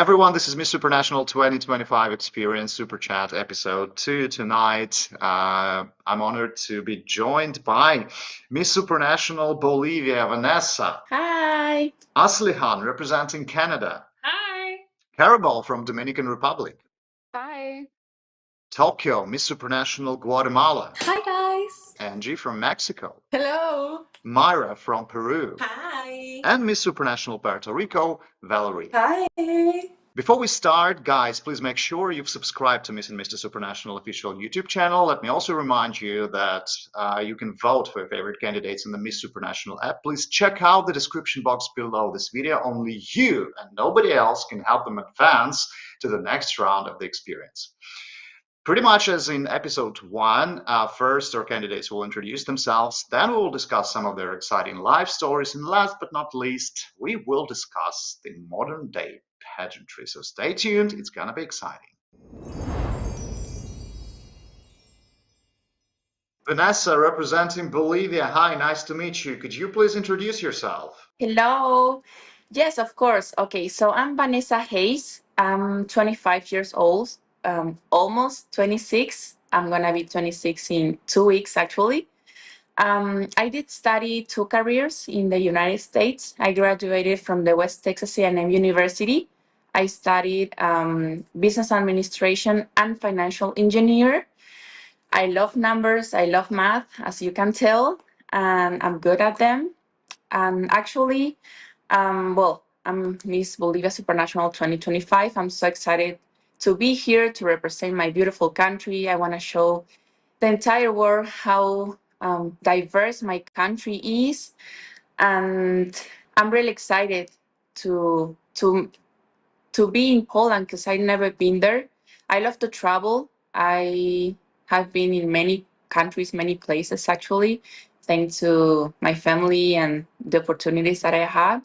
everyone, this is Miss Supranational 2025 Experience Super Chat episode 2 tonight. I'm honored to be joined by Miss Supranational Bolivia, Vanessa. Hi. Aslihan, representing Canada. Hi. Carabal from Dominican Republic. Hi. Tokyo, Miss Supranational Guatemala. Hi, guys. Angie from Mexico. Hello. Myra from Peru. Hi. And Miss Supranational Puerto Rico, Valerie. Hi. Before we start, guys, please make sure you've subscribed to Miss and Mr. Supranational official YouTube channel. Let me also remind you that you can vote for your favorite candidates in the Miss Supranational app. Please check out the description box below this video. Only you and nobody else can help them advance to the next round of the experience. Pretty much as in episode 1, first our candidates will introduce themselves, then we will discuss some of their exciting life stories, and last but not least, we will discuss the modern day pageantry. So stay tuned, it's gonna be exciting. Vanessa, representing Bolivia, hi, nice to meet you. Could you please introduce yourself? Hello. Yes, of course. Okay, so I'm Vanessa Hayes. I'm 25 years old, almost 26. I'm gonna be 26 in 2 weeks, actually. I did study 2 careers in the United States. I graduated from the West Texas A&M University. I studied business administration and financial engineer. I love numbers. I love math, as you can tell, and I'm good at them. And actually, I'm Miss Bolivia Supranational 2025. I'm so excited to be here to represent my beautiful country. I want to show the entire world how diverse my country is, and I'm really excited to be in Poland because I've never been there. I love to travel. I have been in many countries, many places actually, thanks to my family and the opportunities that I had.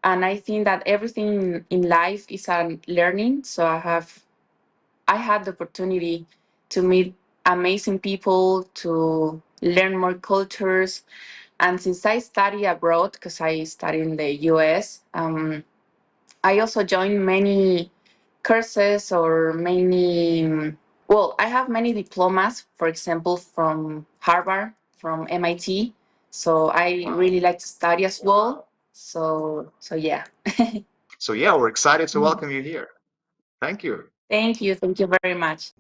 And I think that everything in life is a learning. So I had the opportunity to meet amazing people, to learn more cultures. And since I study abroad, because I study in the US, I also joined many courses or I have many diplomas, for example, from Harvard, from MIT. So I really like to study as well. So yeah. So yeah, we're excited to welcome you here. Thank you. Thank you very much.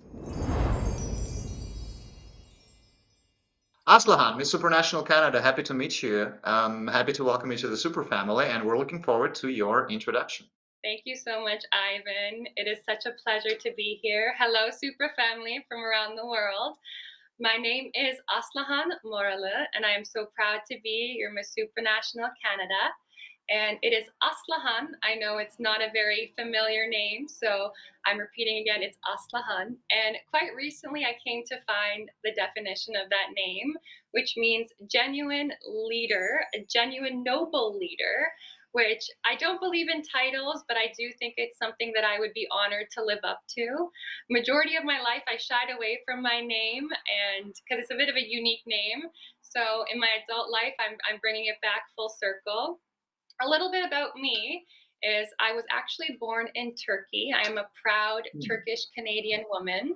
Aslahan, Miss Supranational Canada, happy to meet you. Happy to welcome you to the Super family, and we're looking forward to your introduction. Thank you so much, Ivan. It is such a pleasure to be here. Hello, Supra family from around the world. My name is Aslahan Moralı, and I am so proud to be your Miss Supranational Canada. And it is Aslahan. I know it's not a very familiar name, so I'm repeating again, it's Aslahan. And quite recently, I came to find the definition of that name, which means genuine leader, a genuine noble leader, which I don't believe in titles, but I do think it's something that I would be honored to live up to. Majority of my life, I shied away from my name, and because it's a bit of a unique name. So in my adult life, I'm bringing it back full circle. A little bit about me is I was actually born in Turkey. I am a proud Turkish Canadian woman.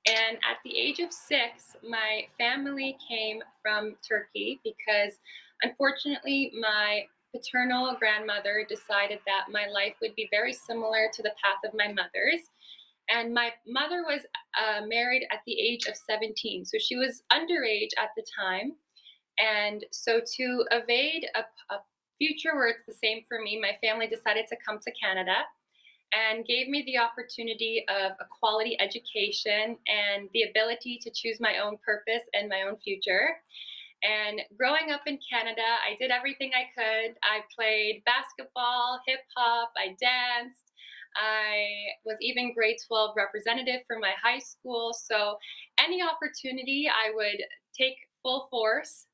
And at the age of 6, my family came from Turkey because unfortunately my paternal grandmother decided that my life would be very similar to the path of my mother's. And my mother was married at the age of 17. So she was underage at the time. And so to evade a future where it's the same for me, my family decided to come to Canada and gave me the opportunity of a quality education and the ability to choose my own purpose and my own future. And growing up in Canada, I did everything I could. I played basketball, hip hop, I danced. I was even grade 12 representative for my high school. So any opportunity I would take full force.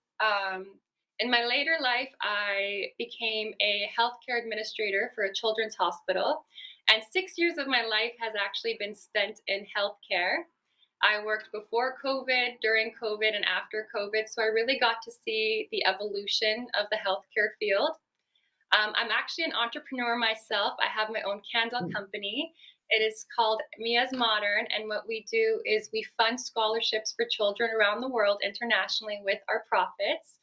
In my later life, I became a healthcare administrator for a children's hospital. And 6 years of my life has actually been spent in healthcare. I worked before COVID, during COVID, and after COVID. So I really got to see the evolution of the healthcare field. I'm actually an entrepreneur myself. I have my own candle company. It is called Mia's Modern, and what we do is we fund scholarships for children around the world internationally with our profits.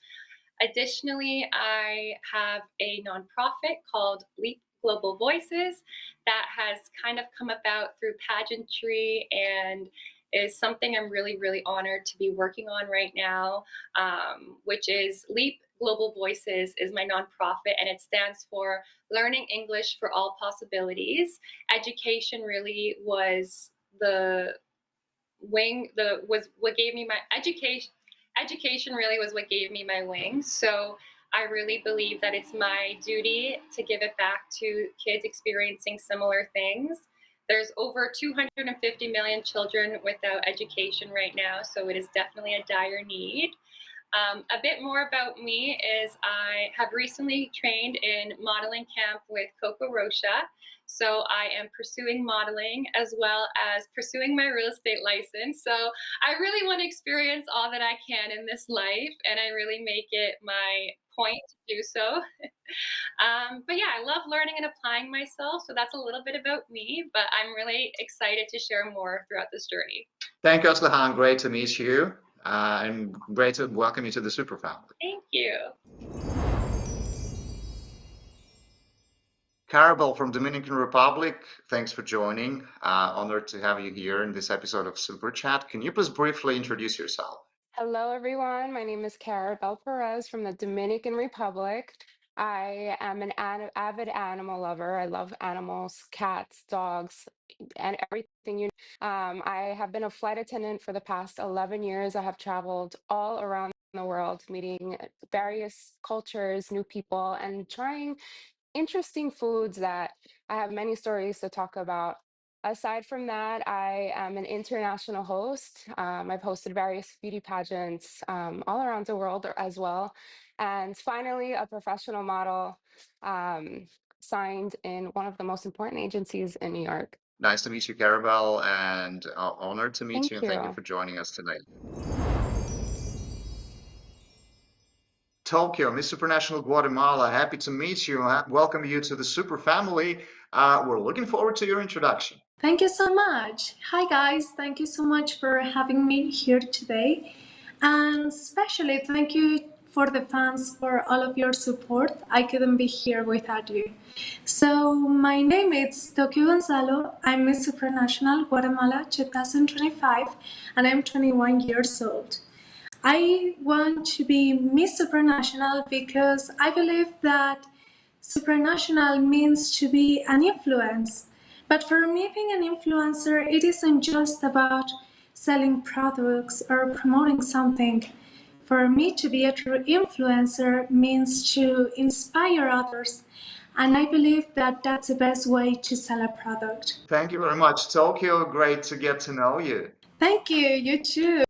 Additionally, I have a nonprofit called Leap Global Voices that has kind of come about through pageantry and is something I'm really, really honored to be working on right now, which is Leap Global Voices is my nonprofit, and it stands for Learning English for All Possibilities. Education really was the was what gave me my education really was what gave me my wings. So I really believe that it's my duty to give it back to kids experiencing similar things. There's over 250 million children without education right now, so it is definitely a dire need. A bit more about me is I have recently trained in modeling camp with Coco Rocha. So I am pursuing modeling as well as pursuing my real estate license. So I really want to experience all that I can in this life, and I really make it my point to do so. But yeah, I love learning and applying myself. So that's a little bit about me, but I'm really excited to share more throughout this journey. Thank you, Aslihan. Great to meet you, and great to welcome you to the Supra family. Thank you. Carabel from Dominican Republic, thanks for joining. Honored to have you here in this episode of Super Chat. Can you please briefly introduce yourself? Hello, everyone. My name is Carabel Perez from the Dominican Republic. I am an avid animal lover. I love animals, cats, dogs, and everything I have been a flight attendant for the past 11 years. I have traveled all around the world, meeting various cultures, new people, and trying interesting foods that I have many stories to talk about. Aside from that, I am an international host. I've hosted various beauty pageants all around the world as well. And finally, a professional model signed in one of the most important agencies in New York. Nice to meet you, Carabel, and honored to meet you, Thank and thank you you. for joining us tonight. Tokyo, Miss Supranational Guatemala, happy to meet you. Welcome you to the Super family. We're looking forward to your introduction. Thank you so much. Hi, guys. Thank you so much for having me here today. And especially thank you for the fans for all of your support. I couldn't be here without you. So, my name is Tokyo Gonzalo. I'm Miss Supranational Guatemala 2025, and I'm 21 years old. I want to be Miss Supranational because I believe that supranational means to be an influence. But for me, being an influencer, it isn't just about selling products or promoting something. For me to be a true influencer means to inspire others. And I believe that that's the best way to sell a product. Thank you very much, Tokyo. Great to get to know you. Thank you, you too.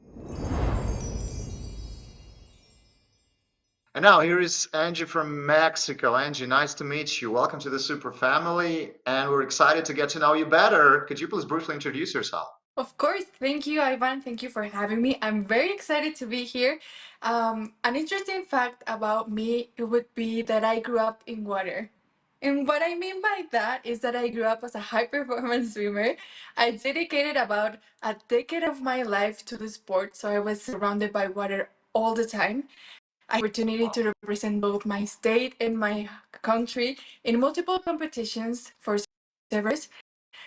And now here is Angie from Mexico. Angie, nice to meet you. Welcome to the Super family, and we're excited to get to know you better. Could you please briefly introduce yourself? Of course. Thank you, Ivan. Thank you for having me. I'm very excited to be here. An interesting fact about me it would be that I grew up in water. And what I mean by that is that I grew up as a high performance swimmer. I dedicated about a decade of my life to the sport, so I was surrounded by water all the time. I had the opportunity to represent both my state and my country in multiple competitions for several years.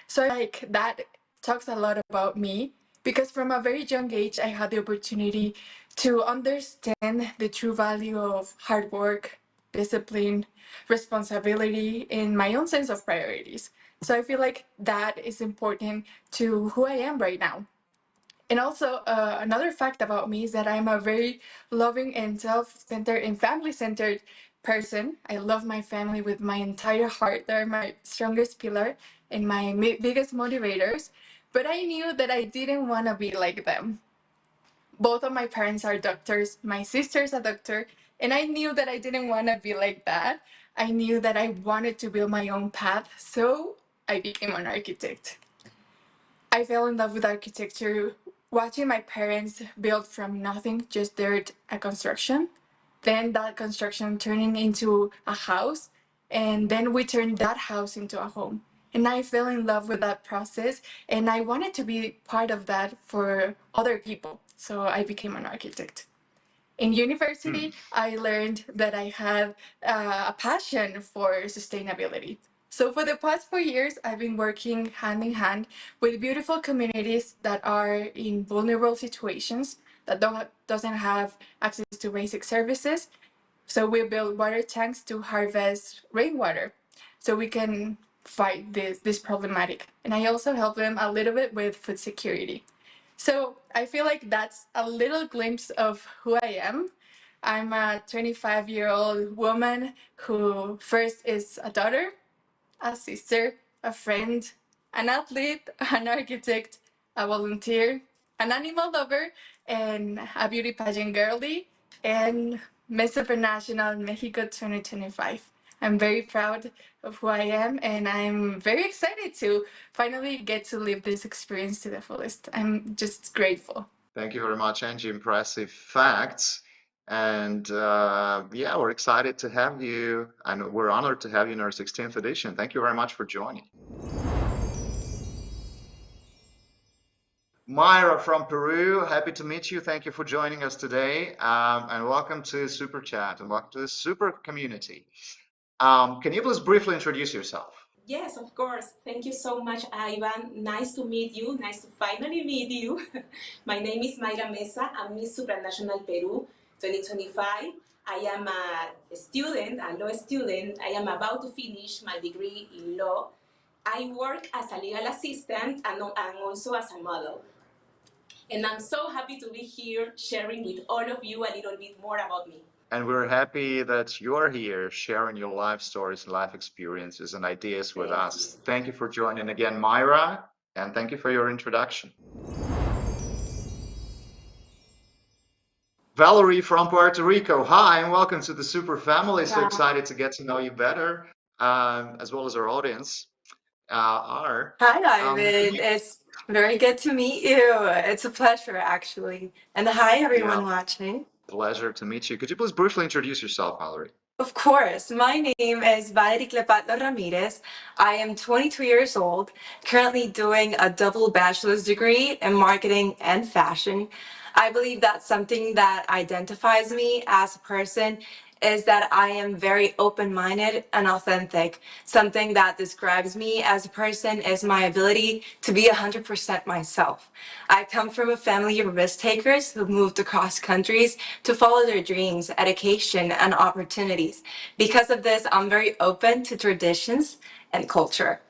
So like that talks a lot about me because from a very young age I had the opportunity to understand the true value of hard work, discipline, responsibility, and my own sense of priorities. So I feel like that is important to who I am right now. And also, another fact about me is that I'm a very loving and self-centered and family-centered person. I love my family with my entire heart. They're my strongest pillar and my biggest motivators. But I knew that I didn't want to be like them. Both of my parents are doctors. My sister's a doctor. And I knew that I didn't want to be like that. I knew that I wanted to build my own path. So I became an architect. I fell in love with architecture watching my parents build from nothing, just dirt, a construction. Then that construction turning into a house. And then we turned that house into a home. And I fell in love with that process, and I wanted to be part of that for other people. So I became an architect. In university, I learned that I had a passion for sustainability. So for the past 4 years, I've been working hand in hand with beautiful communities that are in vulnerable situations, that doesn't have access to basic services. So we build water tanks to harvest rainwater so we can fight this problematic. And I also help them a little bit with food security. So I feel like that's a little glimpse of who I am. I'm a 25-year-old woman who first is a daughter, a sister, a friend, an athlete, an architect, a volunteer, an animal lover, and a beauty pageant girly, and Miss Supernational Mexico 2025. I'm very proud of who I am, and I'm very excited to finally get to live this experience to the fullest. I'm just grateful. Thank you very much, Angie. Impressive facts. And yeah, we're excited to have you, and we're honored to have you in our 16th edition. Thank you very much for joining. Myra from Peru, happy to meet you. Thank you for joining us today. And welcome to Super Chat and welcome to the Super community. Can you please briefly introduce yourself? Yes, of course. Thank you so much, Ivan. Nice to meet you. Nice to finally meet you. My name is Mayra Mesa. I'm Miss Supranational Peru 2025. I am a student, a law student. I am about to finish my degree in law. I work as a legal assistant and also as a model. And I'm so happy to be here sharing with all of you a little bit more about me. And we're happy that you're here sharing your life stories and life experiences and ideas with us. Thank you for joining again, Myra, and thank you for your introduction. Valerie from Puerto Rico, hi, and welcome to the Super family. So excited to get to know you better, as well as our audience are. Hi, Ivan. It's very good to meet you. It's a pleasure, actually. And hi, everyone watching. Pleasure to meet you. Could you please briefly introduce yourself, Valerie? Of course. My name is Valerie Clepato Ramirez. I am 22 years old, currently doing a double bachelor's degree in marketing and fashion. I believe that something that identifies me as a person is that I am very open-minded and authentic. Something that describes me as a person is my ability to be 100% myself. I come from a family of risk takers who moved across countries to follow their dreams, education, and opportunities. Because of this, I'm very open to traditions and culture.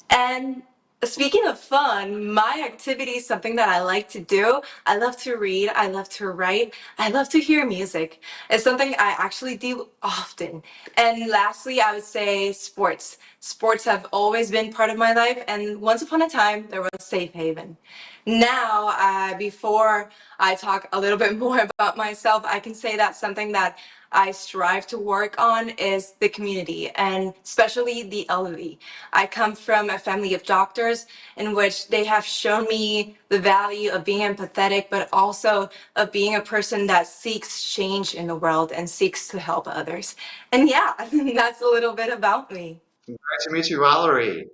And speaking of fun, my activity is something that I like to do. I love to read, I love to write, I love to hear music. It's something I actually do often. And lastly, I would say sports. Sports have always been part of my life, and once upon a time, there was Safe Haven. Now, before I talk a little bit more about myself, I can say that something that I strive to work on is the community, and especially the elderly. I come from a family of doctors in which they have shown me the value of being empathetic, but also of being a person that seeks change in the world and seeks to help others. And yeah, that's a little bit about me. Nice to meet you, Valerie.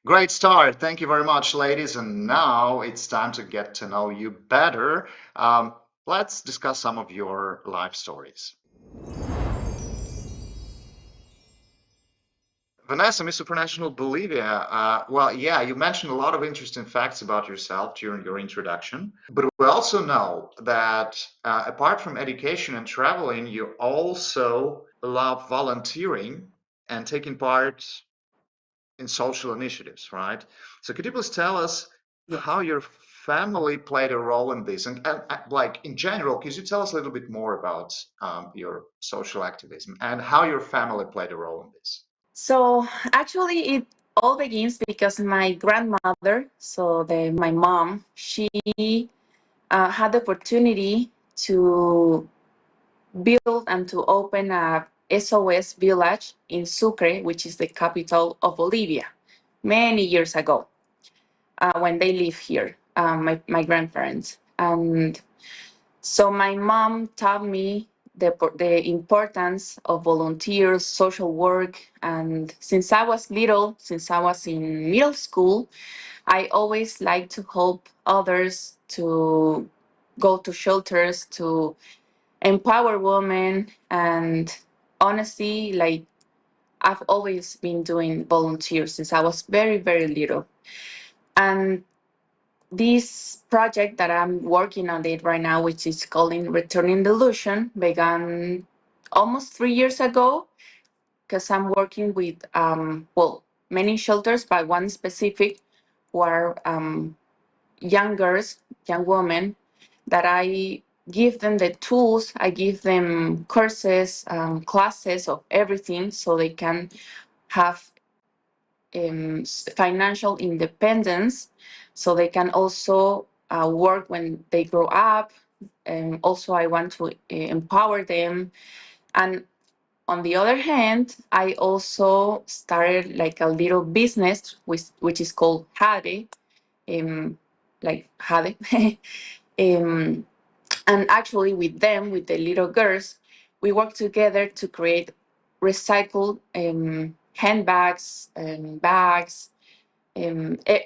Great start. Thank you very much, ladies. And now it's time to get to know you better. Let's discuss some of your life stories. Vanessa, Miss Supranational Bolivia. Well, yeah, you mentioned a lot of interesting facts about yourself during your introduction. But we also know that apart from education and traveling, you also love volunteering and taking part in social initiatives, right? So could you please tell us how your family played a role in this? And like in general, could you tell us a little bit more about your social activism and how your family played a role in this? So actually, it all begins because my grandmother, my mom, she had the opportunity to build and to open a SOS village in Sucre, which is the capital of Bolivia, many years ago when they lived here, my grandparents. And so my mom taught me the importance of volunteers, social work, and since I was little, since I was in middle school, I always like to help others, to go to shelters, to empower women, and honestly, like I've always been doing volunteer since I was very, very little. And this project that I'm working on it right now, which is calling Returning Delusion, began almost 3 years ago because I'm working with, well, many shelters, but one specific who are young girls, young women, that I give them the tools, I give them courses, classes of everything so they can have financial independence, so they can also work when they grow up. And also, I want to empower them. And on the other hand, I also started like a little business, which is called Jade, like Jade. um, and actually, with them, with the little girls, we work together to create recycled handbags and bags,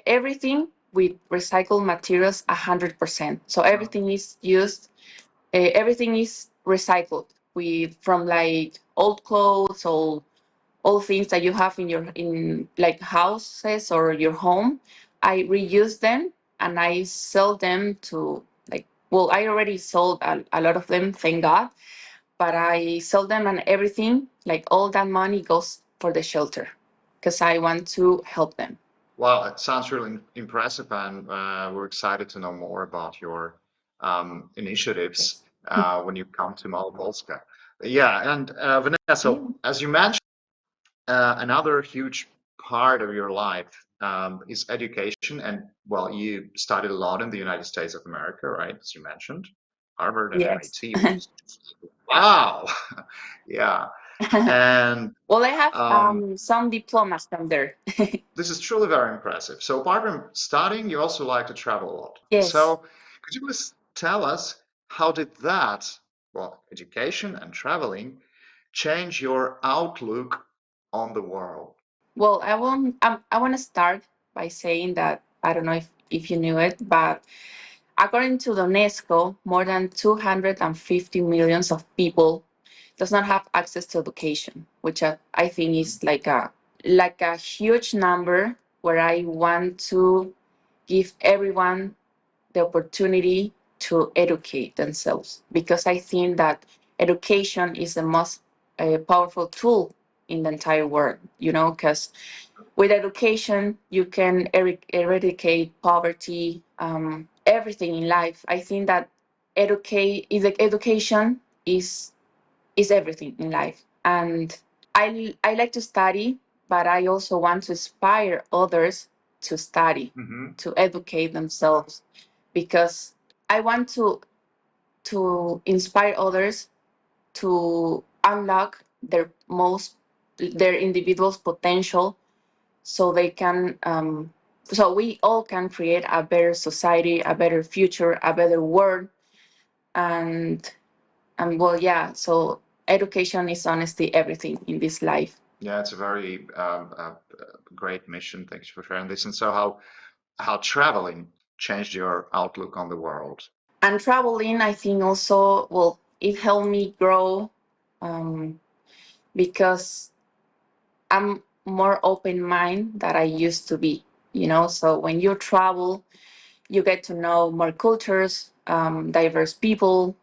everything with recycled materials 100%. So everything is used, everything is recycled with from like old clothes, all things that you have in your in like houses or your home. I reuse them and I sell them to like, well, I already sold a lot of them, thank God, but I sell them and everything, like all that money goes for the shelter because I want to help them. Well, it sounds really impressive, and we're excited to know more about your initiatives when you come to Malopolska. Yeah, and Vanessa, Yeah. as you mentioned, another huge part of your life is education, and well, you studied a lot in the United States of America, right? As you mentioned, Harvard and Yes. MIT, which is wow, yeah, and Well, I have um, some diplomas from there. this is truly very impressive. So apart from studying, you also like to travel a lot. Yes. So could you please tell us how did that, well, education and traveling, change your outlook on the world? Well, I want to start by saying that I don't know if you knew it, but according to the UNESCO, more than 250 millions of people does not have access to education, which I think is like a huge number where I want to give everyone the opportunity to educate themselves because I think that education is the most powerful tool in the entire world, you know, because with education you can eradicate poverty, everything in life. I think that education is everything in life, and I like to study, but I also want to inspire others to study, Hmm. to educate themselves, because I want to inspire others to unlock their individual's potential, so they can so we all can create a better society, a better future, a better world. And well, yeah, so education is honestly everything in this life. Yeah, it's a very great mission. Thanks for sharing this. And so how traveling changed your outlook on the world? And traveling, I think also, well, it helped me grow, um, because I'm more open mind than I used to be, you know. So when you travel, you get to know more cultures, diverse people,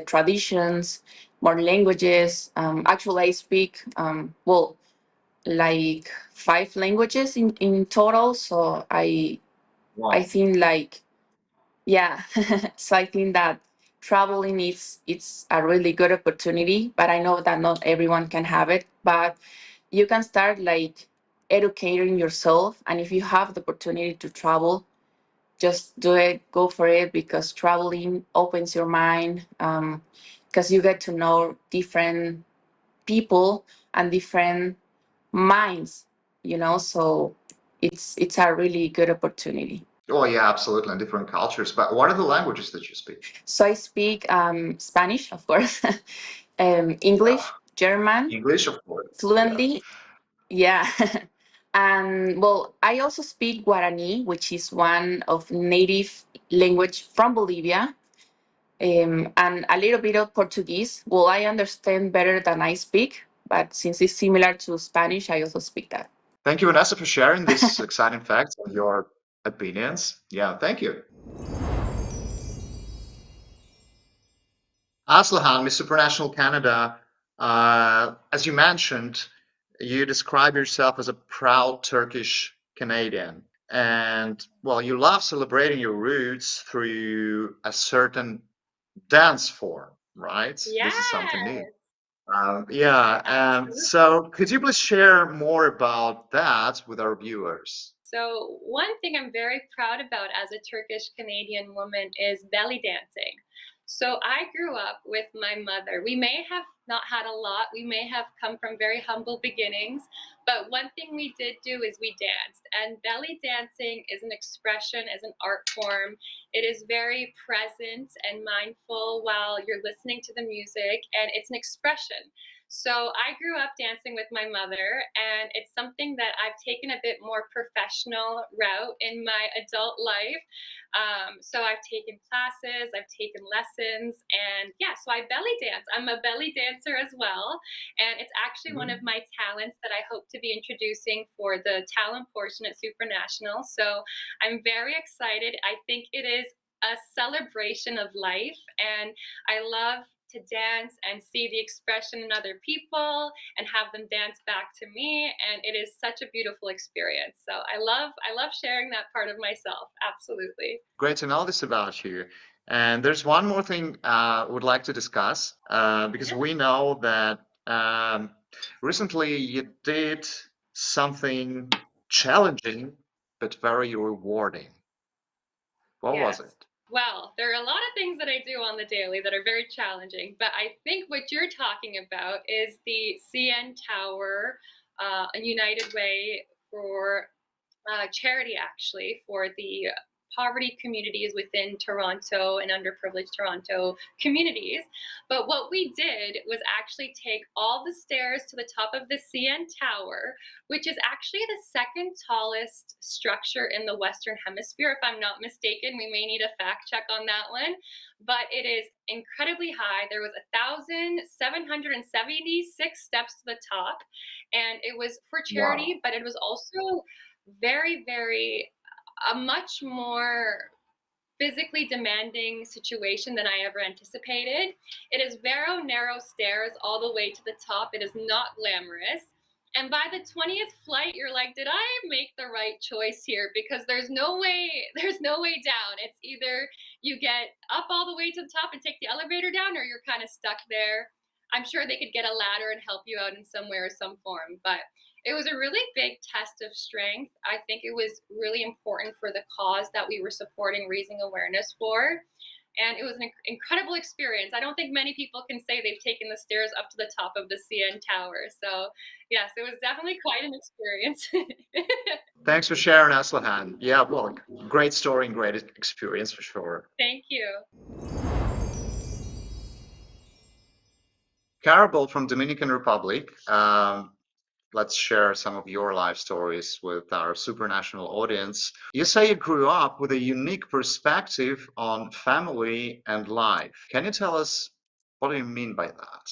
traditions, more languages. Actually, I speak, well, like 5 languages in total. So I Wow. think like, yeah, so I think that traveling is it's a really good opportunity, but I know that not everyone can have it. But you can start like educating yourself, and if you have the opportunity to travel, just do it, go for it, because traveling opens your mind, because you get to know different people and different minds, you know. So it's a really good opportunity. Oh, yeah, absolutely. And different cultures. But what are the languages that you speak? So I speak Spanish, of course, English, German, English, of course. Yeah. fluently. Yeah. And well, I also speak Guarani, which is one of native language from Bolivia, and a little bit of Portuguese. Well, I understand better than I speak, but since it's similar to Spanish, I also speak that. Thank you, Vanessa, for sharing these exciting facts and your opinions. Yeah, thank you. Aslahan, Miss Supranational Canada, as you mentioned, you describe yourself as a proud Turkish Canadian. And well, you love celebrating your roots through a certain dance form, right? Yes. This is something new. So could you please share more about that with our viewers? So one thing I'm very proud about as a Turkish Canadian woman is belly dancing. So I grew up with my mother. We may have not had a lot. We may have come from very humble beginnings, but one thing we did do is we danced. And belly dancing is an expression, as an art form. It is very present and mindful while you're listening to the music, and it's an expression. So I grew up dancing with my mother, and it's something that I've taken a bit more professional route in my adult life. So I've taken classes, I've taken lessons, and yeah, so I belly dance. I'm a belly dancer as well, and it's actually one of my talents that I hope to be introducing for the talent portion at Supranational. So I'm very excited. I think it is a celebration of life, and I love to dance and see the expression in other people and have them dance back to me, and it is such a beautiful experience. So I love sharing that part of myself. Absolutely. Great to know this about you. And there's one more thing I would like to discuss because we know that recently you did something challenging but very rewarding. What was it? Well, there are a lot of things that I do on the daily that are very challenging, but I think what you're talking about is the CN Tower, a United Way for charity, actually, for the poverty communities within Toronto and underprivileged Toronto communities. But what we did was actually take all the stairs to the top of the CN Tower, which is actually the second tallest structure in the Western Hemisphere, if I'm not mistaken. We may need a fact check on that one, but it is incredibly high. There was 1,776 steps to the top, and it was for charity, Wow. but it was also very, very a much more physically demanding situation than I ever anticipated. It is very narrow stairs all the way to the top. It is not glamorous. And by the 20th flight, you're like, did I make the right choice here? Because there's no way down. It's either you get up all the way to the top and take the elevator down, or you're kind of stuck there. I'm sure they could get a ladder and help you out in some way or some form, but it was a really big test of strength. I think it was really important for the cause that we were supporting, raising awareness for. And it was an incredible experience. I don't think many people can say they've taken the stairs up to the top of the CN Tower. So, yes, it was definitely quite an experience. Thanks for sharing, Aslahan. Yeah, well, great story and great experience for sure. Thank you. Carabel from Dominican Republic. Let's share some of your life stories with our supranational audience. You say you grew up with a unique perspective on family and life. Can you tell us what do you mean by that?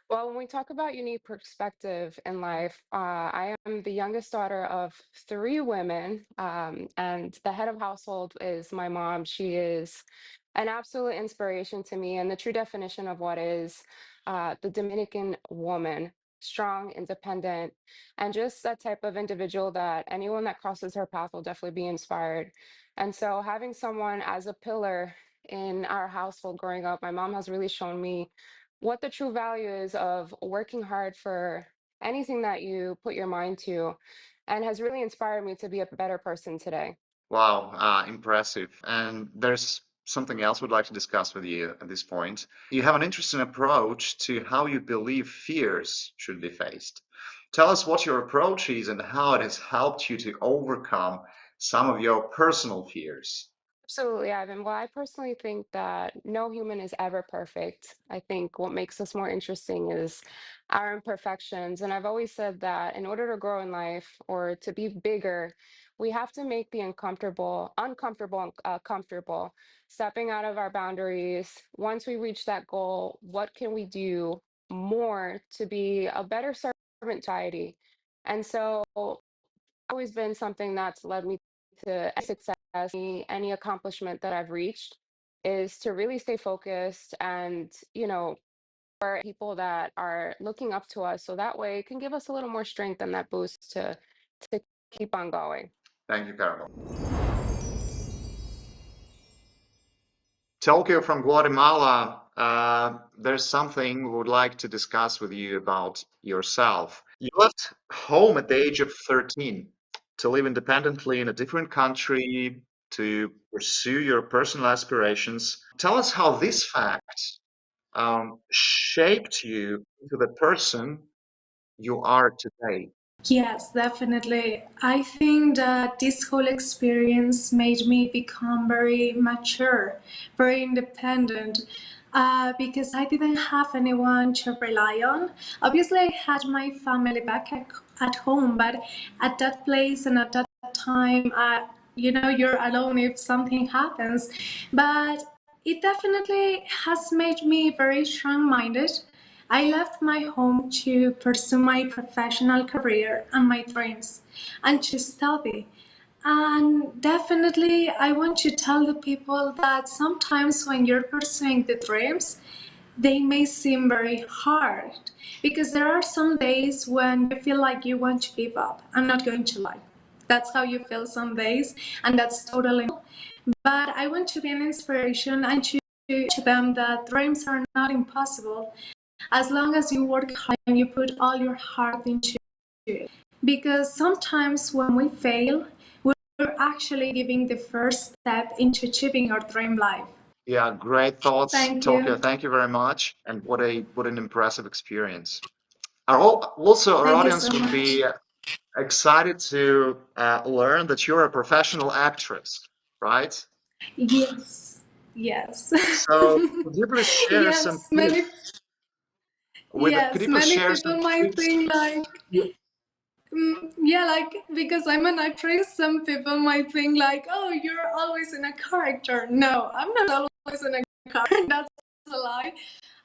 Well, when we talk about unique perspective in life, I am the youngest daughter of three women, and the head of household is my mom. She is an absolute inspiration to me and the true definition of what is the Dominican woman: strong, independent, and just that type of individual that anyone that crosses her path will definitely be inspired. And so, having someone as a pillar in our household growing up, my mom has really shown me what the true value is of working hard for anything that you put your mind to, and has really inspired me to be a better person today. Wow, impressive. And there's something else we'd like to discuss with you at this point. You have an interesting approach to how you believe fears should be faced. Tell us what your approach is and how it has helped you to overcome some of your personal fears. Absolutely, Ivan. Well, I personally think that no human is ever perfect. I think what makes us more interesting is our imperfections. And I've always said that in order to grow in life or to be bigger, we have to make the uncomfortable, comfortable, stepping out of our boundaries. Once we reach that goal, what can we do more to be a better servant to society? And so always been something that's led me to any success, any accomplishment that I've reached is to really stay focused and, for people that are looking up to us. So that way it can give us a little more strength and that boost to keep on going. Thank you, Carol. Tokyo from Guatemala, there's something we would like to discuss with you about yourself. You left home at the age of 13 to live independently in a different country, to pursue your personal aspirations. Tell us how this fact shaped you into the person you are today. Yes, definitely. I think that this whole experience made me become very mature, very independent, because I didn't have anyone to rely on. Obviously, I had my family back at home, but at that place and at that time, you're alone if something happens. But it definitely has made me very strong-minded. I left my home to pursue my professional career and my dreams and to study. And definitely, I want to tell the people that sometimes when you're pursuing the dreams, they may seem very hard because there are some days when you feel like you want to give up. I'm not going to lie. That's how you feel some days, and that's totally normal. But I want to be an inspiration and to them that dreams are not impossible as long as you work hard and you put all your heart into it. Because sometimes when we fail, we're actually giving the first step into achieving our dream life. Yeah, great thoughts, Thank Tokyo. you. Thank you very much, and what an impressive experience. Also, our Thank you audience so would much. be excited to learn that you're a professional actress, right? Yes. Yes. So could you please share some Yes, tips could yes, you please many share some people might tips? think like, yeah, like because I'm an actress, some people might think like, oh, you're always in a character. No, I'm not always in a character. That's a lie.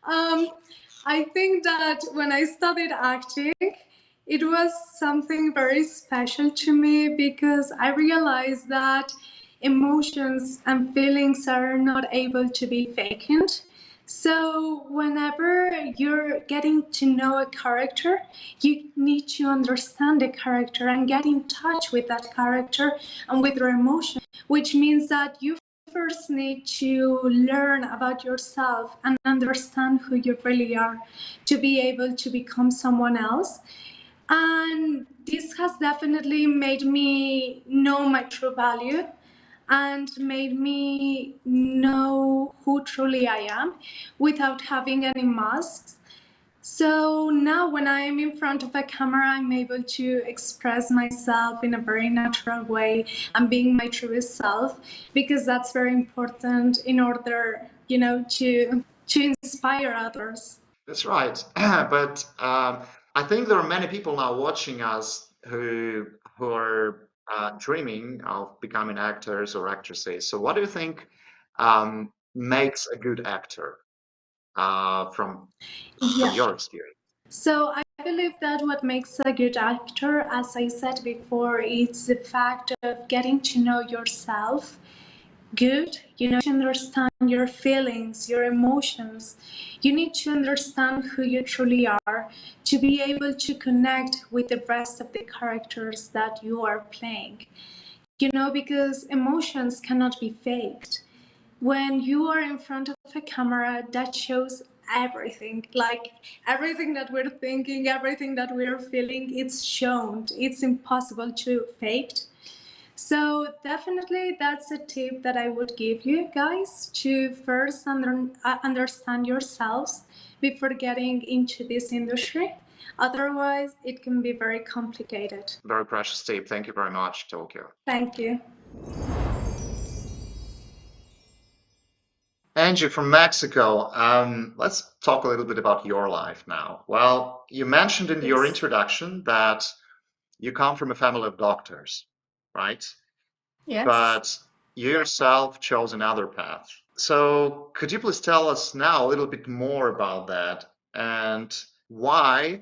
Um, I think that when I studied acting, it was something very special to me because I realized that emotions and feelings are not able to be faked. So, whenever you're getting to know a character, you need to understand the character and get in touch with that character and with their emotion, which means that you first need to learn about yourself and understand who you really are to be able to become someone else. And this has definitely made me know my true value and made me know who truly I am without having any masks. So now, when I am in front of a camera, I'm able to express myself in a very natural way and being my truest self, because that's very important in order, to inspire others. That's right. But I think there are many people now watching us who are dreaming of becoming actors or actresses. So what do you think makes a good actor from Yeah. your experience? So I believe that what makes a good actor, as I said before, is the fact of getting to know yourself good. You know, to understand your feelings, your emotions. You need to understand who you truly are to be able to connect with the rest of the characters that you are playing. Because emotions cannot be faked. When you are in front of a camera, that shows everything, like everything that we're thinking, everything that we're feeling, it's shown. It's impossible to fake. So definitely that's a tip that I would give you guys to first understand yourselves before getting into this industry. Otherwise, it can be very complicated. Very precious tip. Thank you very much, Tokyo. Thank you. Angie from Mexico, let's talk a little bit about your life now. Well, you mentioned in your Yes. introduction that you come from a family of doctors, right? Yes. But you yourself chose another path. So could you please tell us now a little bit more about that and why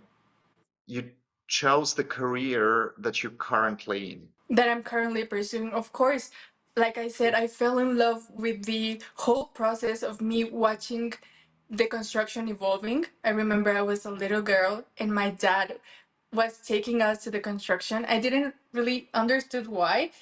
you chose the career that you're currently in? That I'm currently pursuing. Of course, like I said, I fell in love with the whole process of me watching the construction evolving. I remember I was a little girl and my dad was taking us to the construction. I didn't really understood why,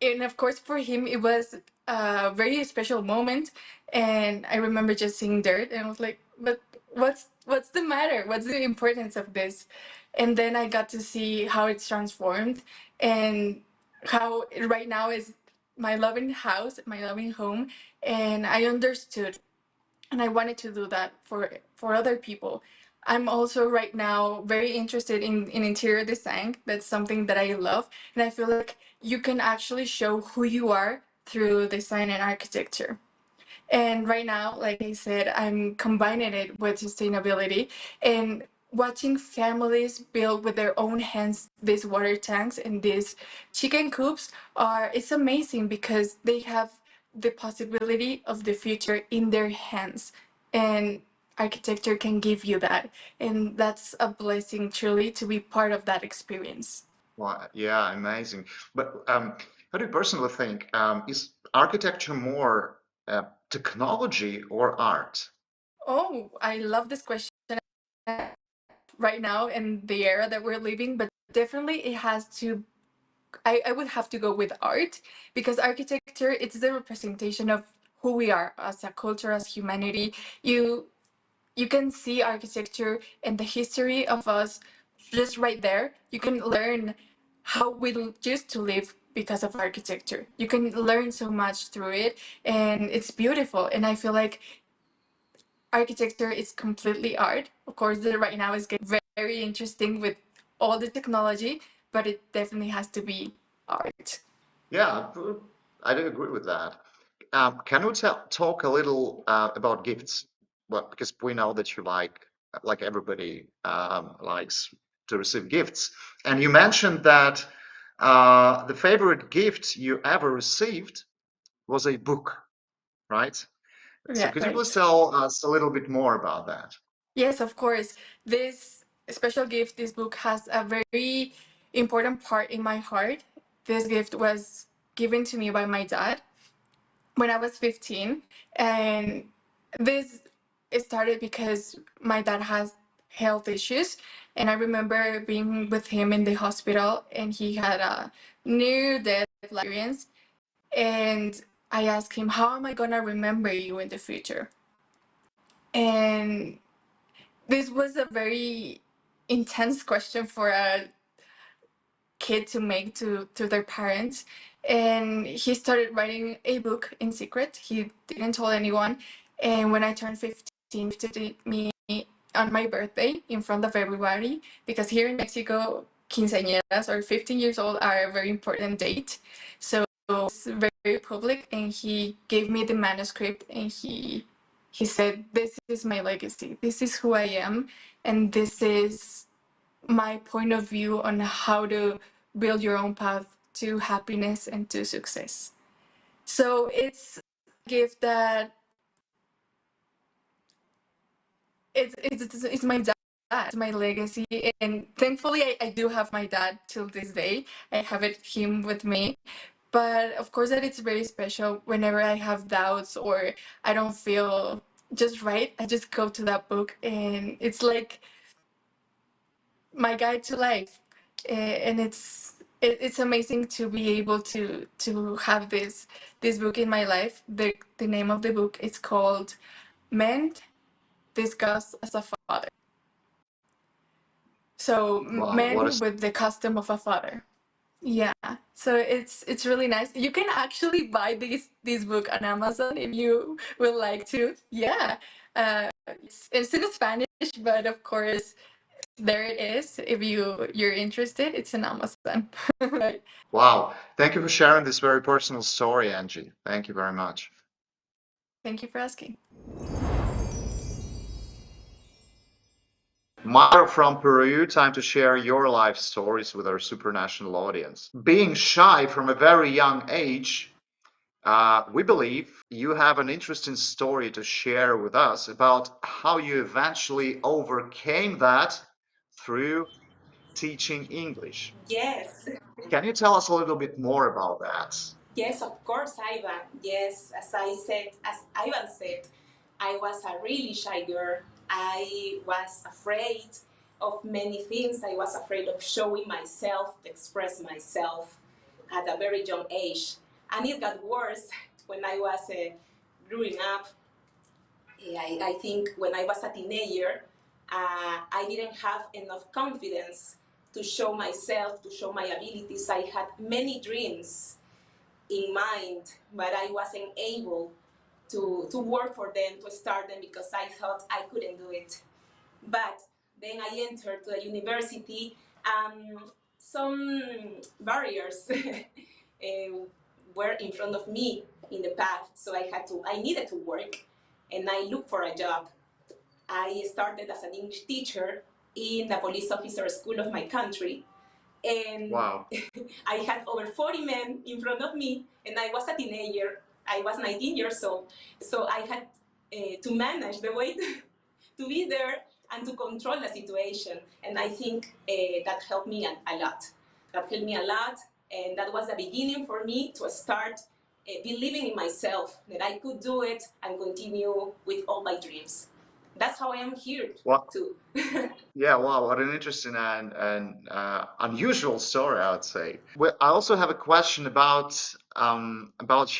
and of course for him it was a very special moment, and I remember just seeing dirt and I was like, but what's the matter, what's the importance of this? And then I got to see how it's transformed and how right now is my loving house, my loving home. And I understood, and I wanted to do that for other people. I'm also right now very interested in interior design. That's something that I love, and I feel like you can actually show who you are through design and architecture. And right now, like I said, I'm combining it with sustainability and watching families build with their own hands these water tanks and these chicken coops are it's amazing because they have the possibility of the future in their hands, and architecture can give you that, and that's a blessing truly to be part of that experience. Well, yeah, amazing. But how do you personally think? Is architecture more technology or art? Oh, I love this question right now in the era that we're living, but definitely it has to I would have to go with art, because architecture it's the representation of who we are as a culture, as humanity. You can see architecture and the history of us just right there. You can learn how we used to live because of architecture. You can learn so much through it, and it's beautiful. And I feel like architecture is completely art. Of course, right now is getting very interesting with all the technology, but it definitely has to be art. Yeah, I do agree with that. Can we talk a little about gifts? Well, because we know that you like everybody likes to receive gifts, and you mentioned that the favorite gift you ever received was a book, right? So Yeah, could you please right. tell us a little bit more about that? Yes, of course. This special gift, this book has a very important part in my heart. This gift was given to me by my dad when I was 15. And this started because my dad has health issues. And I remember being with him in the hospital and he had a near death experience. And I asked him, how am I going to remember you in the future? And this was a very intense question for a kid to make to their parents. And he started writing a book in secret. He didn't tell anyone. And when I turned 15, he gifted me on my birthday in front of everybody, because here in Mexico, quinceañeras or 15 years old are a very important date. So it's very public, and he gave me the manuscript, and he said, this is my legacy, this is who I am, and this is my point of view on how to build your own path to happiness and to success. So it's a gift that it's my dad, it's my legacy, and thankfully I do have my dad till this day. I have him with me, but of course that it's very special. Whenever I have doubts or I don't feel just right, I just go to that book, and it's like my guide to life. And it's amazing to be able to have this book in my life. The name of the book is called Men Discuss as a Father. So Wow, what men is with the custom of a father. Yeah. So it's really nice. You can actually buy this book on Amazon if you would like to. Yeah. It's in Spanish, but of course there it is. If you're interested, it's in Amazon. Right. wow? Thank you for sharing this very personal story, Angie. Thank you very much. Thank you for asking. Mara from Peru, time to share your life stories with our supranational audience. Being shy from a very young age, we believe you have an interesting story to share with us about how you eventually overcame that through teaching English. Yes. Can you tell us a little bit more about that? Yes, of course, Ivan. Yes, as Ivan said, I was a really shy girl. I was afraid of many things. I was afraid of showing myself, to express myself at a very young age. And it got worse when I was growing up. I think when I was a teenager, I didn't have enough confidence to show myself, to show my abilities. I had many dreams in mind, but I wasn't able to work for them, to start them, because I thought I couldn't do it. But then I entered the university. Some barriers were in front of me in the path, so I needed to work, and I looked for a job. I started as an English teacher in the police officer school of my country, and Wow. I had over 40 men in front of me, and I was a teenager. I was 19 years old, so I had to manage the way to be there and to control the situation. And I think that helped me a lot. That helped me a lot, and that was the beginning for me to start believing in myself that I could do it and continue with all my dreams. That's how I am here What? too. Yeah, wow, what an interesting and unusual story, I would say. Well, I also have a question about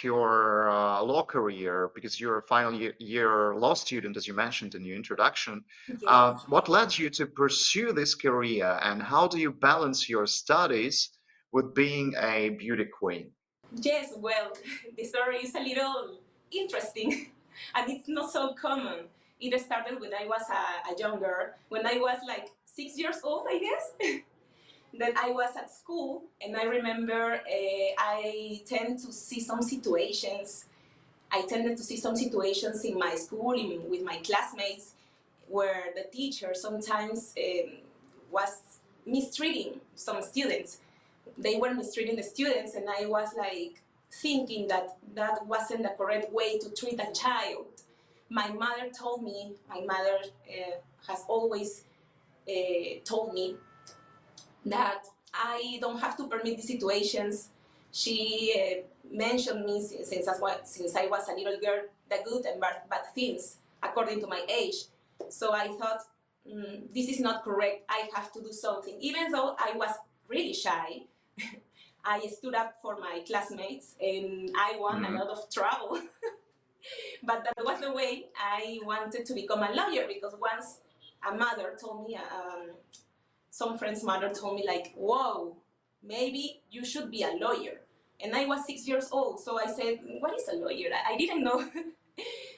your law career, because you're a final year law student, as you mentioned in your introduction. Yes. What led you to pursue this career, and how do you balance your studies with being a beauty queen? Yes, well, the story is a little interesting and it's not so common. It started when I was a young girl, when I was like 6 years old, I guess. Then I was at school, and I remember I tend to see some situations. I tended to see some situations in my school, with my classmates, where the teacher sometimes was mistreating some students. They were mistreating the students, and I was like thinking that that wasn't the correct way to treat a child. My mother told me, my mother has always told me that I don't have to permit these situations. She mentioned me since I was a little girl, the good and bad things according to my age. So I thought, this is not correct. I have to do something. Even though I was really shy, I stood up for my classmates and I won a Mhm. lot of trouble. But that was the way I wanted to become a lawyer, because once a mother told me, some friend's mother told me, like, whoa, maybe you should be a lawyer. And I was 6 years old, so I said, what is a lawyer? I didn't know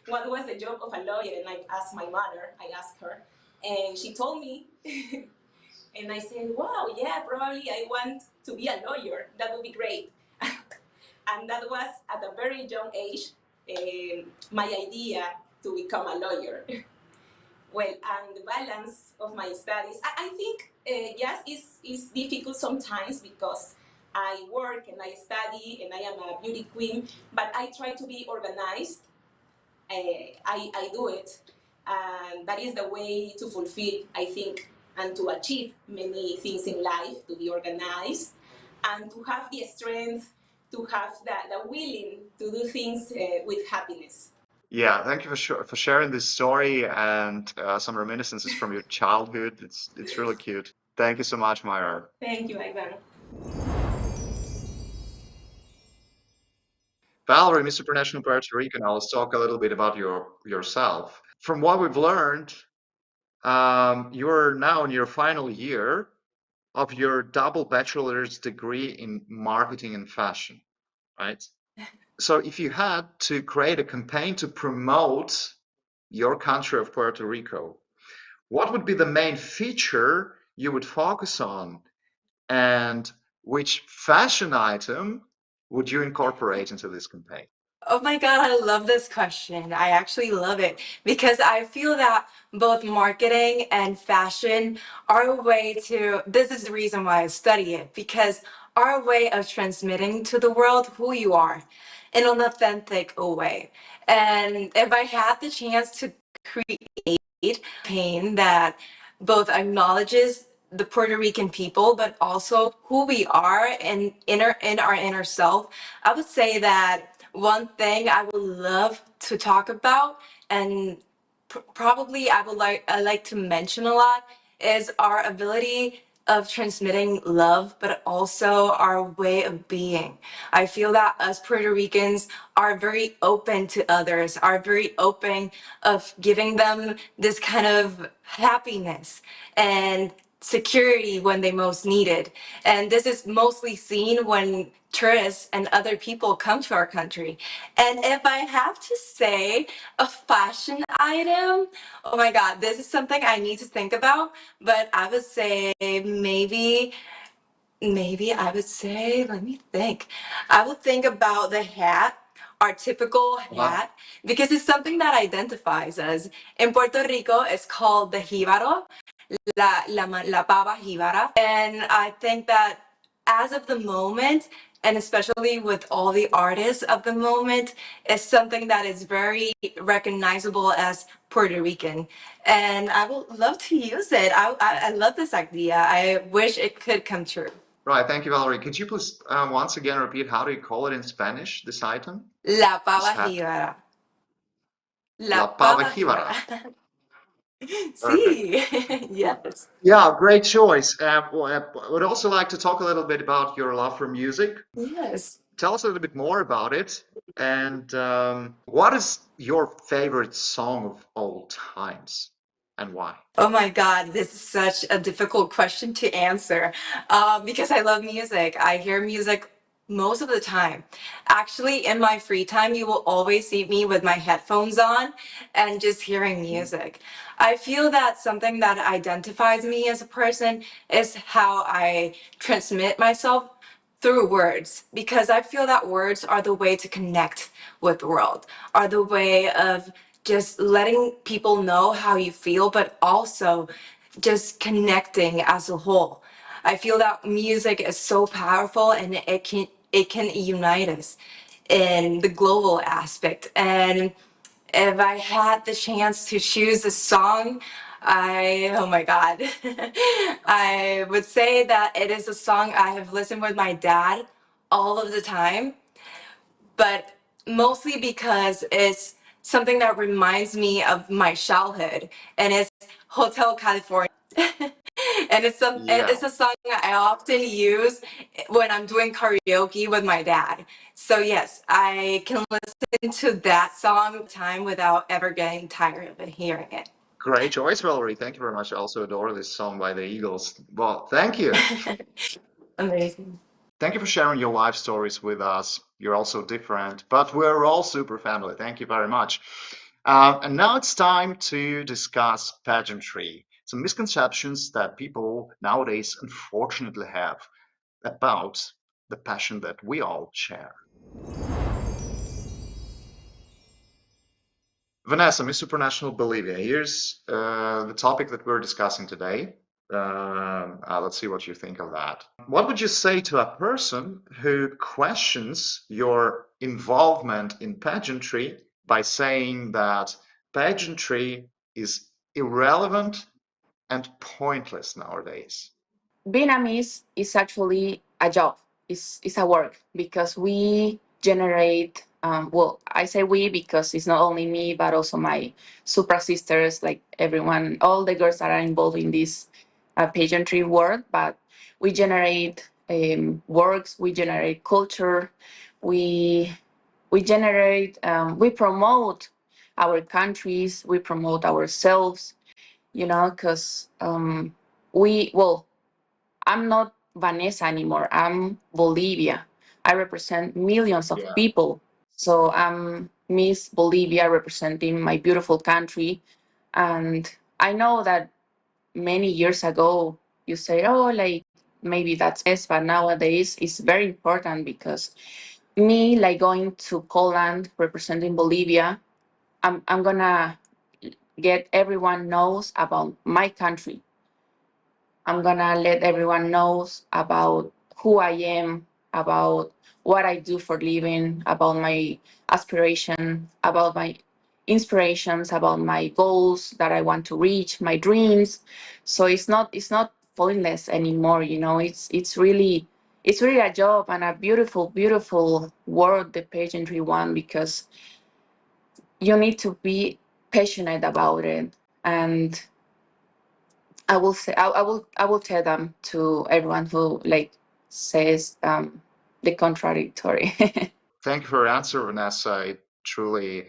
what was the job of a lawyer. And I asked my mother, I asked her, and she told me, and I said, wow, yeah, probably I want to be a lawyer. That would be great. And that was at a very young age, my idea to become a lawyer. Well, and the balance of my studies, I think, yes, it's difficult sometimes, because I work and I study and I am a beauty queen, but I try to be organized. I do it, and that is the way to fulfill, I think, and to achieve many things in life, to be organized and to have the strength, to have the willing to do things with happiness. Yeah, thank you for sharing this story and some reminiscences from your childhood. It's really cute. Thank you so much, Myra. Thank you, Ivan. Valerie, Miss Supranational Puerto Rico, now let's talk a little bit about yourself. From what we've learned, you're now in your final year of your double bachelor's degree in marketing and fashion, right? So if you had to create a campaign to promote your country of Puerto Rico, what would be the main feature you would focus on, and which fashion item would you incorporate into this campaign? Oh my God, I love this question. I actually love it because I feel that both marketing and fashion are a way to, this is the reason why I study it, because are a way of transmitting to the world who you are in an authentic way. And if I had the chance to create a campaign that both acknowledges the Puerto Rican people, but also who we are and in our inner self, I would say that one thing I would love to talk about, and probably I like to mention a lot, is our ability of transmitting love, but also our way of being. I feel that us Puerto Ricans are very open to others, are very open of giving them this kind of happiness and security when they most need it. And this is mostly seen when tourists and other people come to our country. And if I have to say a fashion item, oh my God, this is something I need to think about, but I would say maybe I would say, let me think. I would think about the hat, our typical Uh-huh. hat, because it's something that identifies us. In Puerto Rico, it's called the jíbaro, la pava jíbara. And I think that as of the moment, and especially with all the artists of the moment, is something that is very recognizable as Puerto Rican. And I would love to use it. I love this idea. I wish it could come true. Right, thank you, Valerie. Could you please once again repeat how do you call it in Spanish, this item? La This pava hat? jíbara. La La pava pava jívara. jíbara. Perfect. See, yes. Yeah, great choice. I would also like to talk a little bit about your love for music. Yes. Tell us a little bit more about it. And what is your favorite song of all times and why? Oh my God, this is such a difficult question to answer because I love music. I hear music most of the time. Actually, in my free time, you will always see me with my headphones on and just hearing music. I feel that something that identifies me as a person is how I transmit myself through words, because I feel that words are the way to connect with the world, are the way of just letting people know how you feel, but also just connecting as a whole. I feel that music is so powerful and it can unite us in the global aspect. And if I had the chance to choose a song, oh my God, I would say that it is a song I have listened with my dad all of the time, but mostly because it's something that reminds me of my childhood, and it's Hotel California. And Yeah, it's a song I often use when I'm doing karaoke with my dad. So yes, I can listen to that song time without ever getting tired of hearing great choice, Valerie. Thank you very much. I also adore this song by the Eagles. Well, thank you. it. Amazing. Thank you for sharing your life stories with us. You're all so different, but we're all super family. Thank you very much. And now it's time to discuss pageantry. Some misconceptions that people nowadays unfortunately have about the passion that we all share. Vanessa, Miss Supranational Bolivia. Here's the topic that we're discussing today. Let's see what you think of that. What would you say to a person who questions your involvement in pageantry by saying that pageantry is irrelevant and pointless nowadays? Being a Miss is actually a job. It's a work because we generate. Well, I say we because it's not only me but also my Supra sisters, like everyone, all the girls that are involved in this pageantry world. But we generate works, we generate culture, we we generate, we promote our countries, we promote ourselves. Because well, I'm not Vanessa anymore. I'm Bolivia. I represent millions of Yeah, people. So I'm Miss Bolivia representing my beautiful country. And I know that many years ago you say, oh, like maybe that's but nowadays it's very important because me like going to Poland representing Bolivia, I'm gonna get everyone knows about my country. I'm gonna let everyone knows about who I am, about what I do for living, about my aspiration, about my inspirations, about my goals that I want to reach, my dreams. So it's not pointless anymore, you know. It's really a job and a beautiful, beautiful world, the pageantry one, because you need to be passionate about it. And I will say I will tell them to everyone who like says the contradictory. Thank you for your answer, Vanessa. It truly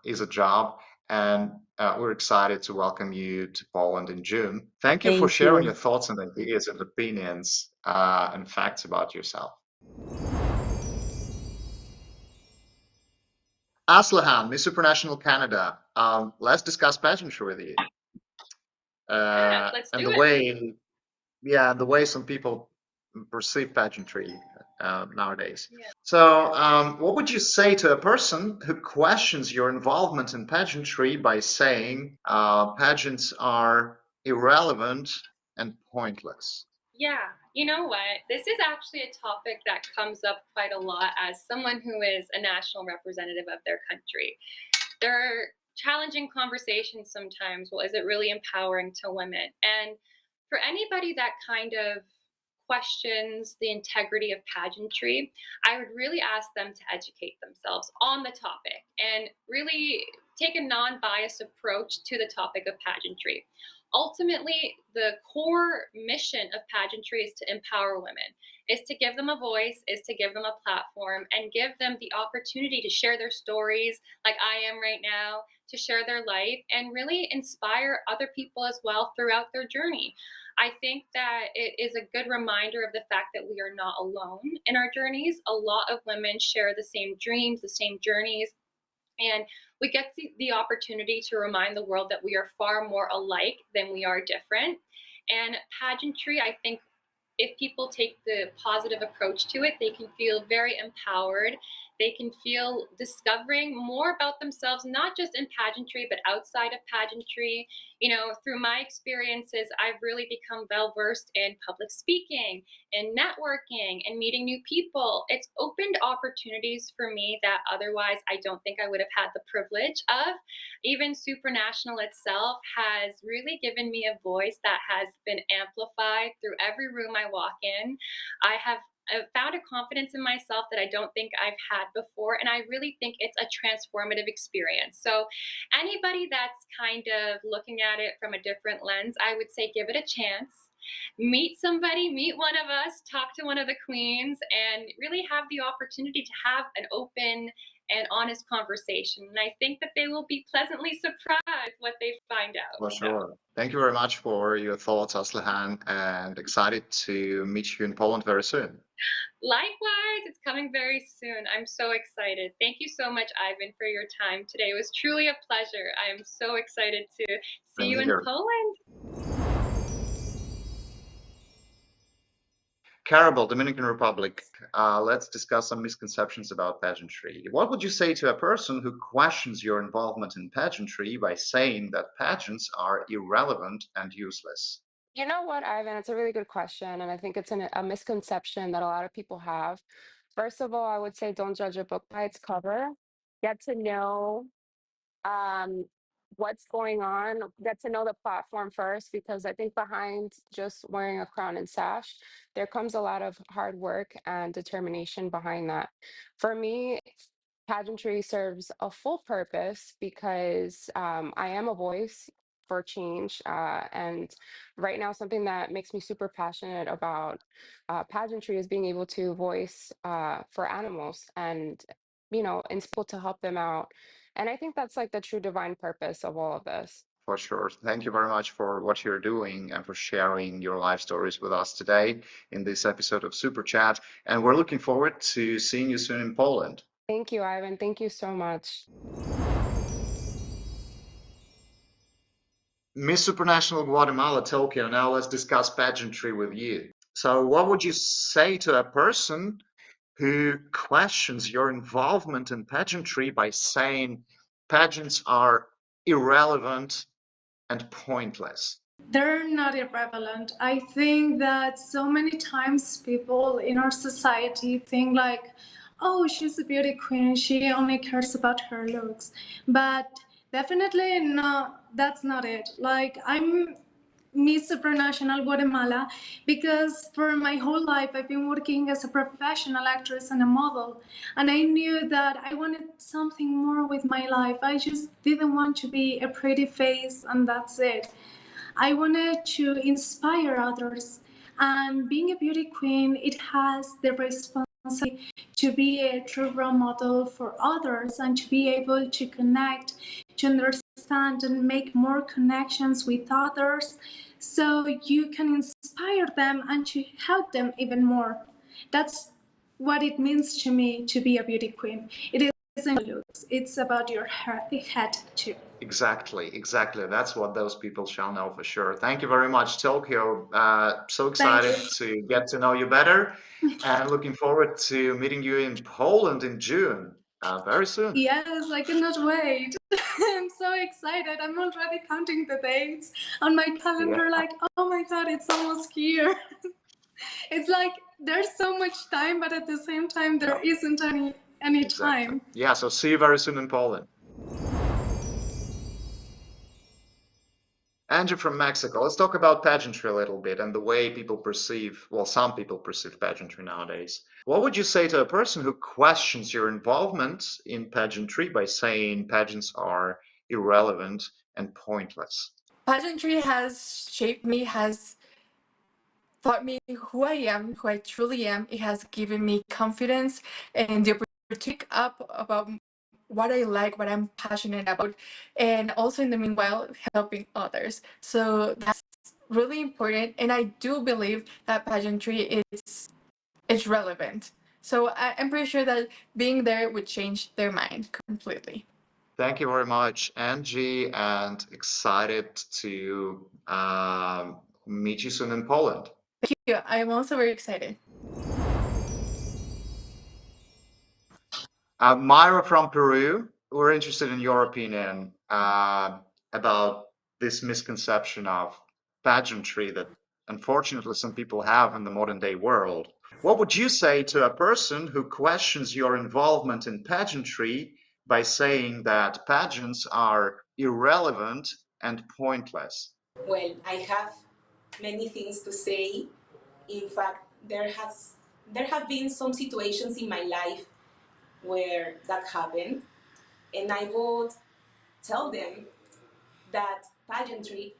is a job, and we're excited to welcome you to Poland in June. Thank you for Thank sharing you. your thoughts and ideas and opinions and facts about yourself. Aslahan, Miss Supranational Canada. Let's discuss pageantry with you. Yes, let's And do the it. way, yeah, the way some people perceive pageantry nowadays. Yeah. So, what would you say to a person who questions your involvement in pageantry by saying pageants are irrelevant and pointless? Yeah, you know what? This is actually a topic that comes up quite a lot as someone who is a national representative of their country. There are challenging conversations sometimes. Well, is it really empowering to women? And for anybody that kind of questions the integrity of pageantry, I would really ask them to educate themselves on the topic and really take a non biased approach to the topic of pageantry. Ultimately, the core mission of pageantry is to empower women, is to give them a voice, is to give them a platform, and give them the opportunity to share their stories like I am right now, to share their life and really inspire other people as well throughout their journey. I think that it is a good reminder of the fact that we are not alone in our journeys. A lot of women share the same dreams, the same journeys, and we get the opportunity to remind the world that we are far more alike than we are different. And pageantry, I think, if people take the positive approach to it, they can feel very empowered. They can feel discovering more about themselves, not just in pageantry, but outside of pageantry. You know, through my experiences, I've really become well versed in public speaking and networking and meeting new people. It's opened opportunities for me that otherwise I don't think I would have had the privilege of. Even Supranational itself has really given me a voice that has been amplified through every room I walk in. I've found a confidence in myself that I don't think I've had before, and I really think it's a transformative experience. So, anybody that's kind of looking at it from a different lens, I would say give it a chance. Meet somebody, meet one of us, talk to one of the queens, and really have the opportunity to have an open and honest conversation. And I think that they will be pleasantly surprised what they find out. For So, sure. Thank you very much for your thoughts, Aslahan, and excited to meet you in Poland very soon. likewise, it's coming very soon. I'm so excited. Thank you so much, Ivan, for your time today. It was truly a pleasure. I am so excited to see Same you in here. Poland. Carabel, Dominican Republic. Let's discuss some misconceptions about pageantry. What would you say to a person who questions your involvement in pageantry by saying that pageants are irrelevant and useless? You know what, Ivan? It's a really good question. And I think it's a misconception that a lot of people have. First of all, I would say don't judge a book by its cover. Get to know um, what's going on, get to know the platform first, because I think behind just wearing a crown and sash, there comes a lot of hard work and determination behind that. For me, pageantry serves a full purpose because I am a voice for change. And right now, something that makes me super passionate about pageantry is being able to voice for animals and, inspire to help them out. And I think that's like the true divine purpose of all of this. For sure. Thank you very much for what you're doing and for sharing your life stories with us today in this episode of Super Chat. And we're looking forward to seeing you soon in Poland. Thank you, Ivan. Thank you so much. Miss Supranational Guatemala, Tokyo. Now let's discuss pageantry with you. So, what would you say to a person who questions your involvement in pageantry by saying pageants are irrelevant and pointless? They're not irrelevant. I think that so many times people in our society think like, oh, she's a beauty queen, she only cares about her looks. But definitely no, that's not it. Like, I'm Miss Supranational Guatemala because for my whole life I've been working as a professional actress and a model, and I knew that I wanted something more with my life. I just didn't want to be a pretty face and that's it. I wanted to inspire others. And being a beauty queen, it has the responsibility to be a true role model for others and to be able to connect, to understand and make more connections with others so you can inspire them and to help them even more. That's what it means to me to be a beauty queen. It isn't looks, it's about your head too. Exactly. That's what those people shall know for sure. Thank you very much, Tokyo. So Thank you. excited to get to know you better and looking forward to meeting you in Poland in June very soon. Yes, I cannot wait. I'm so excited. I'm already counting the dates on my Yeah, calendar, like, oh my god, it's almost here. It's like there's so much time, but at the same time, there yeah, isn't any exactly. time. Yeah, so see you very soon in Poland. Andrew from Mexico, let's talk about pageantry a little bit and the way people perceive, well, some people perceive pageantry nowadays. What would you say to a person who questions your involvement in pageantry by saying pageants are irrelevant and pointless? Pageantry has shaped me, has taught me who I am, who I truly am. It has given me confidence and the opportunity to speak up about what I like, what I'm passionate about, and also in the meanwhile, helping others. So that's really important. And I do believe that pageantry is relevant. So I'm pretty sure that being there would change their mind completely. Thank you very much, Angie, and excited to meet you soon in Poland. Thank you. I am also very excited. Myra from Peru, we're interested in your opinion about this misconception of pageantry that unfortunately some people have in the modern day world. What would you say to a person who questions your involvement in pageantry by saying that pageants are irrelevant and pointless? Well, I have many things to say. In fact, there have been some situations in my life where that happened, and I would tell them that pageantry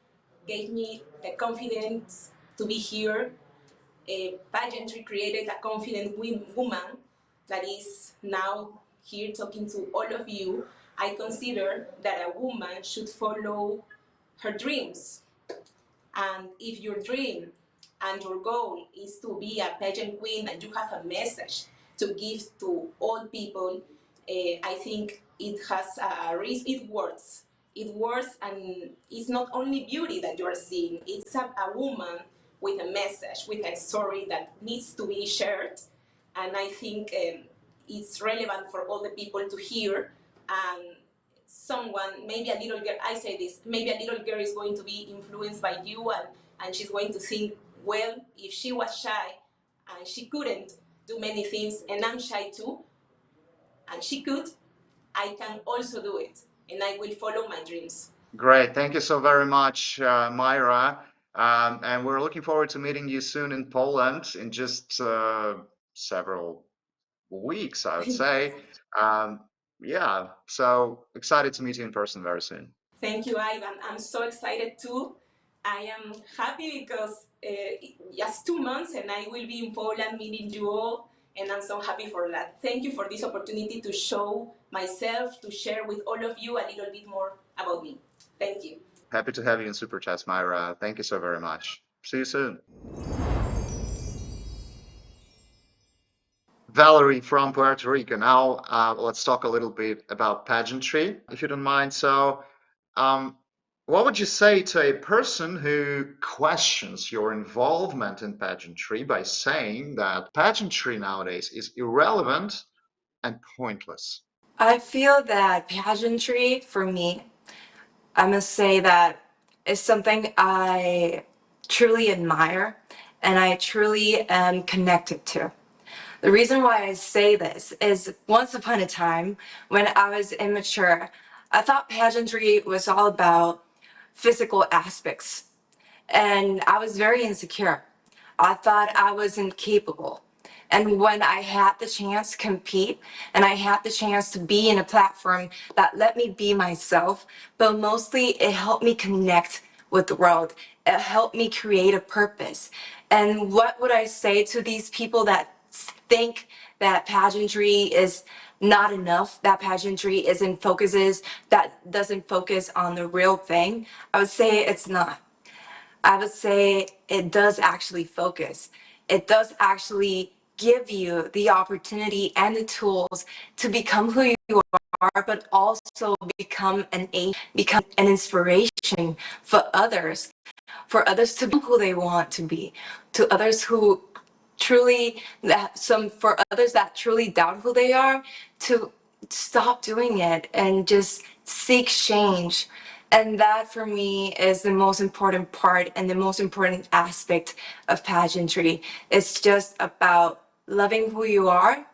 gave me the confidence to be here. Pageantry created a confident woman that is now here talking to all of you. I consider that a woman should follow her dreams. And if your dream and your goal is to be a pageant queen and you have a message to give to all people, I think it has a risk. It works. It works, and it's not only beauty that you are seeing. It's a woman with a message, with a story that needs to be shared, and I think it's relevant for all the people to hear. And someone, maybe a little girl, I say this, maybe a little girl is going to be influenced by you, and she's going to think, well, if she was shy and she couldn't do many things, and I'm shy too, and she could, I can also do it, and I will follow my dreams. Great. Thank you so very much, Myra. And we're looking forward to meeting you soon in Poland in just several weeks, I would say. Um, yeah, so excited to meet you in person very soon. Thank you, Ivan. I'm so excited too. I am happy because just 2 months and I will be in Poland meeting you all, and I'm so happy for that. Thank you for this opportunity to show myself, to share with all of you a little bit more about me. Thank you. Happy to have you in Super Chats, Myra. Thank you so very much. See you soon. Valerie from Puerto Rico. Now, let's talk a little bit about pageantry, if you don't mind. So, um, What would you say to a person who questions your involvement in pageantry by saying that pageantry nowadays is irrelevant and pointless? I feel that pageantry, for me, I must say that is something I truly admire and I truly am connected to. The reason why I say this is once upon a time when I was immature, I thought pageantry was all about physical aspects and I was very insecure. I thought I wasn't capable. And when I had the chance to compete and I had the chance to be in a platform that let me be myself, but mostly it helped me connect with the world. It helped me create a purpose. And what would I say to these people that think that pageantry is not enough, that pageantry isn't focuses, that doesn't focus on the real thing? I would say it's not. I would say it does actually focus. It does actually give you the opportunity and the tools to become who you are, but also become an inspiration for others to be who they want to be, to others who truly for others that truly doubt who they are, to stop doing it and just seek change. And that for me is the most important part and the most important aspect of pageantry. It's just about loving who you are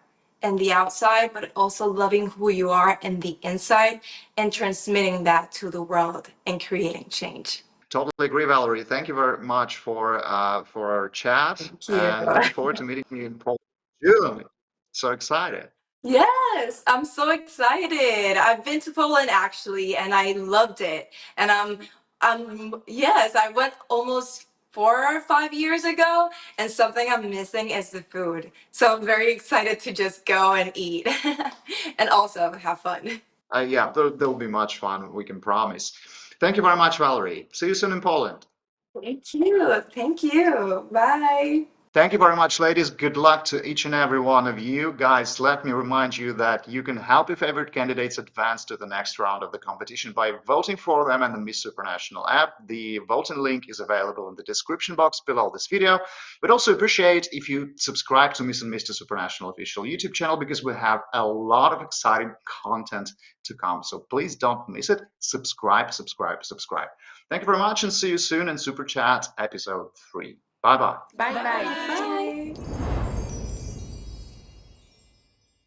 and the outside, but also loving who you are and the inside and transmitting that to the world and creating change. Totally agree, Valerie. Thank you very much for our chat, Thank you. and looking forward to meeting you in Poland in June. So excited. Yes, I'm so excited. I've been to Poland actually, and I loved it. And yes, I went almost 4 or 5 years ago, and something I'm missing is the food. So I'm very excited to just go and eat and also have fun. Yeah, there'll be much fun, we can promise. Thank you very much, Valerie. See you soon in Poland. Thank you. Thank you. Bye. Thank you very much, ladies. Good luck to each and every one of you. Guys, let me remind you that you can help your favorite candidates advance to the next round of the competition by voting for them in the Miss Supranational app. The voting link is available in the description box below this video. We'd also appreciate if you subscribe to Miss and Mr. Supranational official YouTube channel, because we have a lot of exciting content to come. So please don't miss it. Subscribe, subscribe, subscribe. Thank you very much, and see you soon in Super Chat episode 3. Bye-bye. Bye bye. Bye.